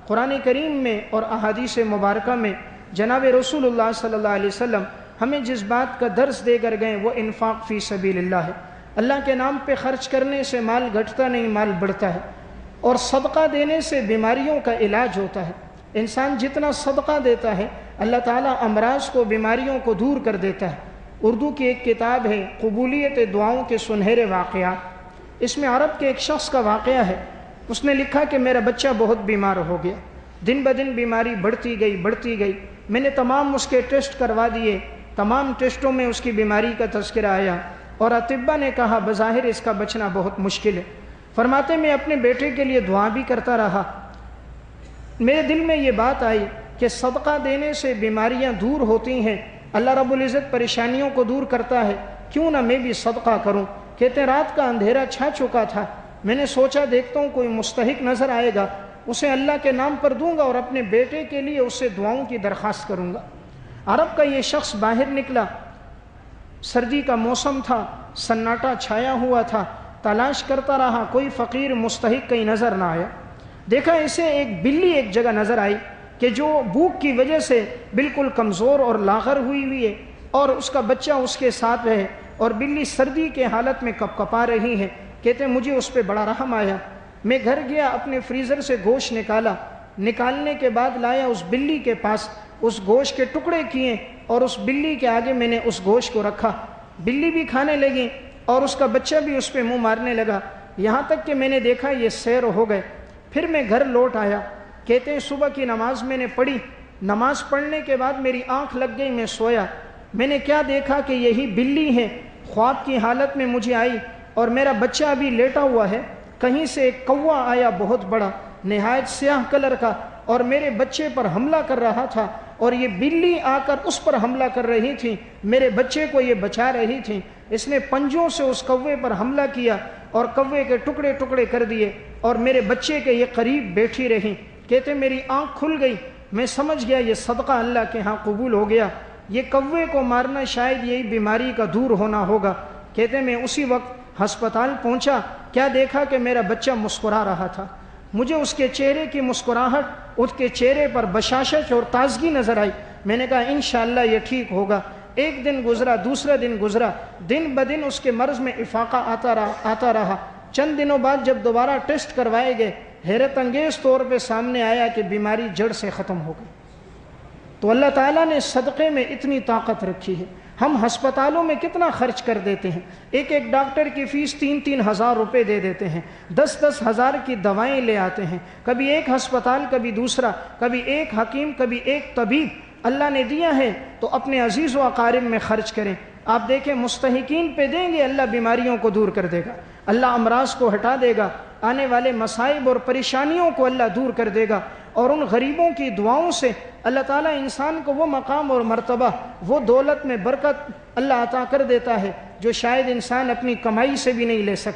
قرآن کریم میں اور احادیث مبارکہ میں جناب رسول اللہ صلی اللہ علیہ وسلم ہمیں جس بات کا درس دے کر گئے وہ انفاق فی سبیل اللہ ہے۔ اللہ کے نام پہ خرچ کرنے سے مال گھٹتا نہیں، مال بڑھتا ہے، اور صدقہ دینے سے بیماریوں کا علاج ہوتا ہے۔ انسان جتنا صدقہ دیتا ہے اللہ تعالیٰ امراض کو، بیماریوں کو دور کر دیتا ہے۔ اردو کی ایک کتاب ہے قبولیت دعاؤں کے سنہرے واقعات، اس میں عرب کے ایک شخص کا واقعہ ہے۔ اس نے لکھا کہ میرا بچہ بہت بیمار ہو گیا، دن بدن بیماری بڑھتی گئی۔ میں نے تمام اس کے ٹیسٹ کروا دیے، تمام ٹیسٹوں میں اس کی بیماری کا تذکرہ آیا، اور اطباء نے کہا بظاہر اس کا بچنا بہت مشکل ہے۔ فرماتے میں اپنے بیٹے کے لیے دعا بھی کرتا رہا۔ میرے دل میں یہ بات آئی کہ صدقہ دینے سے بیماریاں دور ہوتی ہیں، اللہ رب العزت پریشانیوں کو دور کرتا ہے، کیوں نہ میں بھی صدقہ کروں۔ کہتے ہیں رات کا اندھیرا چھا چکا تھا، میں نے سوچا دیکھتا ہوں کوئی مستحق نظر آئے گا، اسے اللہ کے نام پر دوں گا اور اپنے بیٹے کے لیے اس سے دعاؤں کی درخواست کروں گا۔ عرب کا یہ شخص باہر نکلا، سردی کا موسم تھا، سناٹا چھایا ہوا تھا، تلاش کرتا رہا، کوئی فقیر مستحق کہیں نظر نہ آیا۔ دیکھا اسے ایک بلی ایک جگہ نظر آئی کہ جو بھوک کی وجہ سے بالکل کمزور اور لاغر ہوئی ہے، اور اس کا بچہ اس کے ساتھ ہے، اور بلی سردی کے حالت میں کپ کپا رہی ہے۔ کہتے ہیں مجھے اس پہ بڑا رحم آیا، میں گھر گیا، اپنے فریزر سے گوشت نکالنے کے بعد لایا اس بلی کے پاس، اس گوشت کے ٹکڑے کیے اور اس بلی کے آگے میں نے اس گوشت کو رکھا۔ بلی بھی کھانے لگی اور اس کا بچہ بھی اس پہ منہ مارنے لگا، یہاں تک کہ میں نے دیکھا یہ سیر ہو گئے۔ پھر میں گھر لوٹ آیا۔ کہتے ہیں صبح کی نماز میں نے پڑھی، نماز پڑھنے کے بعد میری آنکھ لگ گئی، میں سویا۔ میں نے کیا دیکھا کہ یہی بلی ہے، خواب کی حالت میں مجھے آئی، اور میرا بچہ ابھی لیٹا ہوا ہے، کہیں سے ایک کوا آیا بہت بڑا، نہایت سیاہ کلر کا، اور میرے بچے پر حملہ کر رہا تھا، اور یہ بلی آ کر اس پر حملہ کر رہی تھی، میرے بچے کو یہ بچا رہی تھی۔ اس نے پنجوں سے اس کوے پر حملہ کیا اور کوے کے ٹکڑے ٹکڑے کر دیے، اور میرے بچے کے یہ قریب بیٹھی رہی۔ کہتے میری آنکھ کھل گئی، میں سمجھ گیا یہ صدقہ اللہ کے ہاں قبول ہو گیا، یہ کوے کو مارنا شاید یہی بیماری کا دور ہونا ہوگا۔ کہتے میں اسی وقت ہسپتال پہنچا، کیا دیکھا کہ میرا بچہ مسکرا رہا تھا، مجھے اس کے چہرے کی مسکراہٹ، اس کے چہرے پر بشاشت اور تازگی نظر آئی۔ میں نے کہا انشاءاللہ یہ ٹھیک ہوگا۔ ایک دن گزرا، دوسرا دن گزرا، دن بدن اس کے مرض میں افاقہ آتا رہا۔ چند دنوں بعد جب دوبارہ ٹیسٹ کروائے گئے، حیرت انگیز طور پہ سامنے آیا کہ بیماری جڑ سے ختم ہو گئی۔ تو اللہ تعالیٰ نے صدقے میں اتنی طاقت رکھی ہے۔ ہم ہسپتالوں میں کتنا خرچ کر دیتے ہیں، ایک ڈاکٹر کی فیس 3-3 ہزار روپے دے دیتے ہیں، 10-10 ہزار کی دوائیں لے آتے ہیں، کبھی ایک ہسپتال کبھی دوسرا، کبھی ایک حکیم کبھی ایک طبیب۔ اللہ نے دیا ہے تو اپنے عزیز و اقارب میں خرچ کریں۔ آپ دیکھیں مستحقین پہ دیں گے، اللہ بیماریوں کو دور کر دے گا، اللہ امراض کو ہٹا دے گا، آنے والے مصائب اور پریشانیوں کو اللہ دور کر دے گا، اور ان غریبوں کی دعاؤں سے اللہ تعالیٰ انسان کو وہ مقام اور مرتبہ، وہ دولت میں برکت اللہ عطا کر دیتا ہے جو شاید انسان اپنی کمائی سے بھی نہیں لے سکتا۔